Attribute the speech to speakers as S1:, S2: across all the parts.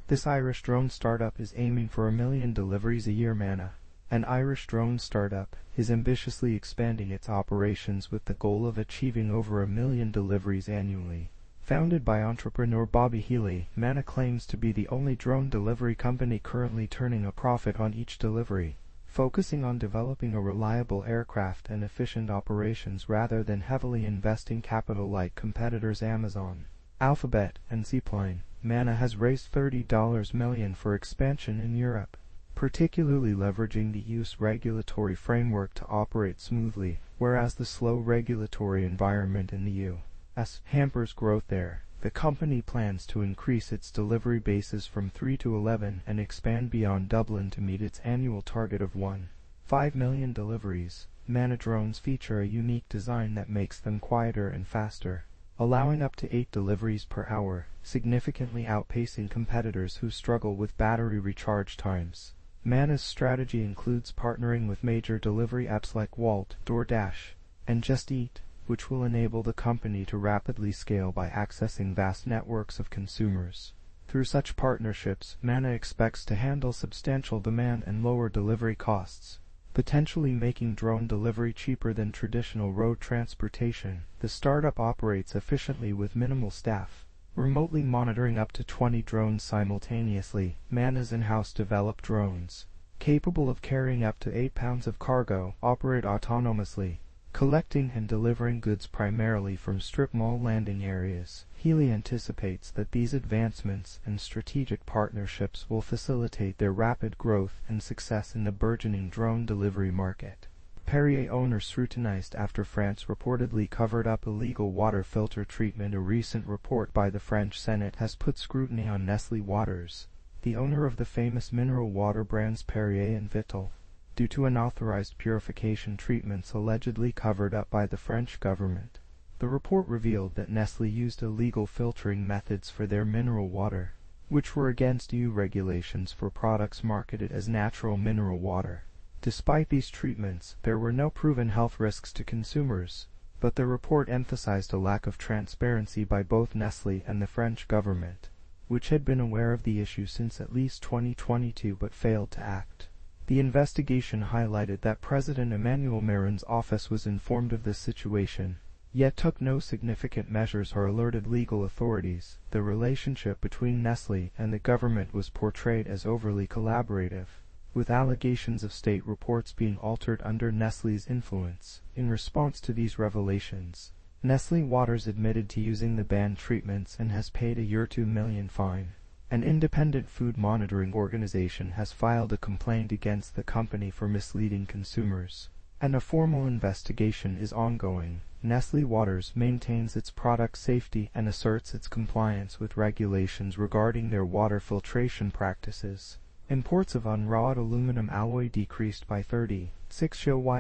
S1: This Irish drone startup is aiming for 1 million deliveries a year. Mana, an Irish drone startup, is ambitiously expanding its operations with the goal of achieving over 1 million deliveries annually. Founded by entrepreneur Bobby Healy, Mana claims to be the only drone delivery company currently turning a profit on each delivery, focusing on developing a reliable aircraft and efficient operations rather than heavily investing capital like competitors Amazon, Alphabet, and Zipline. Mana has raised $30 million for expansion in Europe, particularly leveraging the EU's regulatory framework to operate smoothly, whereas the slow regulatory environment in the U.S. hampers growth there. The company plans to increase its delivery bases from 3 to 11 and expand beyond Dublin to meet its annual target of 1.5 million deliveries. Mana drones feature a unique design that makes them quieter and faster, allowing up to 8 deliveries per hour, significantly outpacing competitors who struggle with battery recharge times. Mana's strategy includes partnering with major delivery apps like Wolt, DoorDash, and Just Eat, which will enable the company to rapidly scale by accessing vast networks of consumers. Through such partnerships, Mana expects to handle substantial demand and lower delivery costs, potentially making drone delivery cheaper than traditional road transportation. The startup operates efficiently with minimal staff, remotely monitoring up to 20 drones simultaneously. Mana's in-house developed drones, capable of carrying up to 8 pounds of cargo, operate autonomously, collecting and delivering goods primarily from strip mall landing areas. Healy anticipates that these advancements and strategic partnerships will facilitate their rapid growth and success in the burgeoning drone delivery market. Perrier owner scrutinized after France reportedly covered up illegal water filter treatment. A recent report by the French Senate has put scrutiny on Nestlé Waters, the owner of the famous mineral water brands Perrier and Vittel, due to unauthorized purification treatments allegedly covered up by the French government. The report revealed that Nestlé used illegal filtering methods for their mineral water, which were against EU regulations for products marketed as natural mineral water. Despite these treatments, there were no proven health risks to consumers, but the report emphasized a lack of transparency by both Nestlé and the French government, which had been aware of the issue since at least 2022 but failed to act. The investigation highlighted that President Emmanuel Macron's office was informed of this situation, yet took no significant measures or alerted legal authorities. The relationship between Nestlé and the government was portrayed as overly collaborative, with allegations of state reports being altered under Nestlé's influence. In response to these revelations, Nestlé Waters admitted to using the banned treatments and has paid a €2 million fine. An independent food monitoring organization has filed a complaint against the company for misleading consumers, and a formal investigation is ongoing. Nestlé Waters maintains its product safety and asserts its compliance with regulations regarding their water filtration practices. Imports of unwrought aluminum alloy decreased by 36%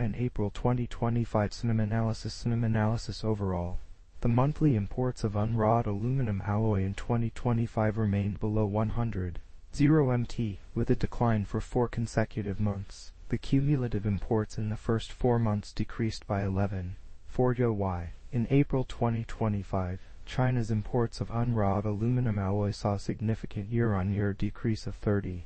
S1: in April 2025. SNM analysis overall. The monthly imports of unwrought aluminum alloy in 2025 remained below 100,000 mt, with a decline for 4 consecutive months. The cumulative imports in the first 4 months decreased by 11.4%. In April 2025, China's imports of unwrought aluminum alloy saw a significant year-on-year decrease of 36%,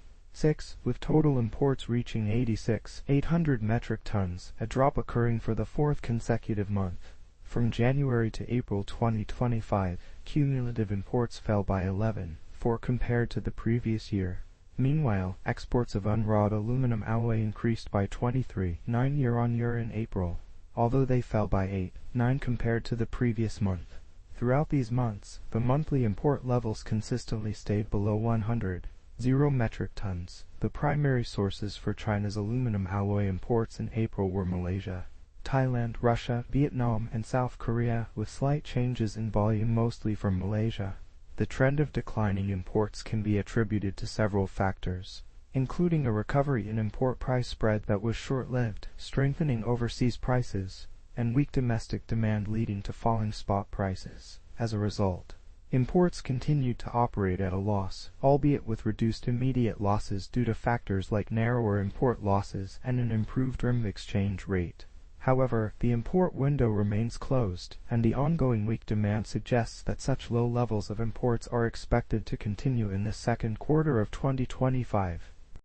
S1: with total imports reaching 86,800 metric tons, a drop occurring for the 4th consecutive month. From January to April 2025, cumulative imports fell by 11.4% compared to the previous year. Meanwhile, exports of unwrought aluminum alloy increased by 23.9% year-on-year in April, although they fell by 8.9% compared to the previous month. Throughout these months, the monthly import levels consistently stayed below 100,000 metric tons. The primary sources for China's aluminum alloy imports in April were Malaysia, Thailand, Russia, Vietnam, and South Korea, with slight changes in volume mostly from Malaysia. The trend of declining imports can be attributed to several factors, including a recovery in import price spread that was short-lived, strengthening overseas prices, and weak domestic demand leading to falling spot prices. As a result, imports continued to operate at a loss, albeit with reduced immediate losses due to factors like narrower import losses and an improved RMB exchange rate. However, the import window remains closed, and the ongoing weak demand suggests that such low levels of imports are expected to continue in the second quarter of 2025.